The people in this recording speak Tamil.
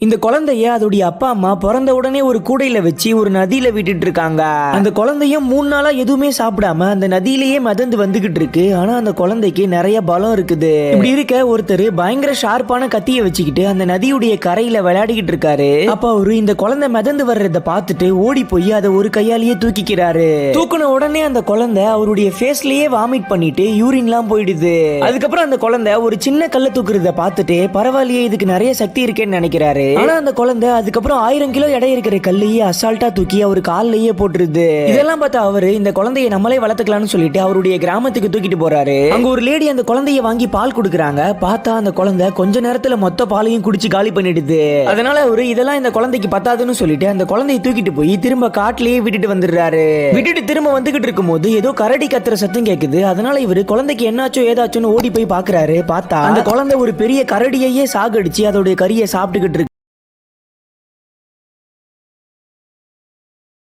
இந்த குழந்தைய அதோடைய அப்பா அம்மா பிறந்த உடனே ஒரு கூடையில வச்சு ஒரு நதியில விட்டுட்டு இருக்காங்க. அந்த குழந்தையும் 3 நாளா எதுவுமே சாப்பிடாம அந்த நதியிலேயே மிதந்து வந்துகிட்டு இருக்கு. ஆனா அந்த குழந்தைக்கு நிறைய பலம் இருக்குது. இப்படி இருக்க ஒருத்தர் பயங்கர ஷார்ப்பான கத்திய வச்சுக்கிட்டு அந்த நதியுடைய கரையில விளையாடிக்கிட்டு இருக்காரு. அப்ப அவரு இந்த குழந்தை மிதந்து வர்றத பார்த்துட்டு ஓடி போய் அதை ஒரு கையாலேயே தூக்கிக்கிறாரு. தூக்குன உடனே அந்த குழந்தை அவருடைய ஃபேஸ்லயே வாமிட் பண்ணிட்டு யூரின்லாம் போயிடுது. அதுக்கப்புறம் அந்த குழந்தை ஒரு சின்ன கல்ல தூக்குறத பார்த்துட்டு பரவாயில்லையே இதுக்கு நிறைய சக்தி இருக்கேன்னு நினைக்கிறாரு. ஆனா அந்த குழந்தை அதுக்கப்புறம் 1000 கிலோ எடை இருக்கிற கல்லையே அசால்ட்டா தூக்கி அவரு கால்லயே போட்டுருது. இதெல்லாம் பார்த்தா அவரு இந்த குழந்தையை நம்மளே வளர்த்துக்கலாம்னு சொல்லிட்டு அவருடைய கிராமத்துக்கு தூக்கிட்டு போறாரு. அங்க ஒரு லேடி அந்த குழந்தைய வாங்கி பால் கொடுக்குறாங்க. பார்த்தா அந்த குழந்தை கொஞ்ச நேரத்துல மொத்த பாலையும் குடிச்சு காலி பண்ணிடுது. அதனால அவரு இதெல்லாம் இந்த குழந்தைக்கு பத்தாதுன்னு சொல்லிட்டு அந்த குழந்தையை தூக்கிட்டு போய் திரும்ப காட்டிலேயே விட்டுட்டு வந்துடுறாரு. விட்டுட்டு திரும்ப வந்துகிட்டு இருக்கும் போது ஏதோ கரடி கத்துற சத்தம் கேக்குது. அதனால இவரு குழந்தைக்கு என்னாச்சோ ஏதாச்சும்னு ஓடி போய் பாக்குறாரு. பார்த்தா அந்த குழந்தை ஒரு பெரிய கரடியையே சாகடிச்சு அதோடைய கறியை சாப்பிட்டுக்கிட்டு இருக்கு.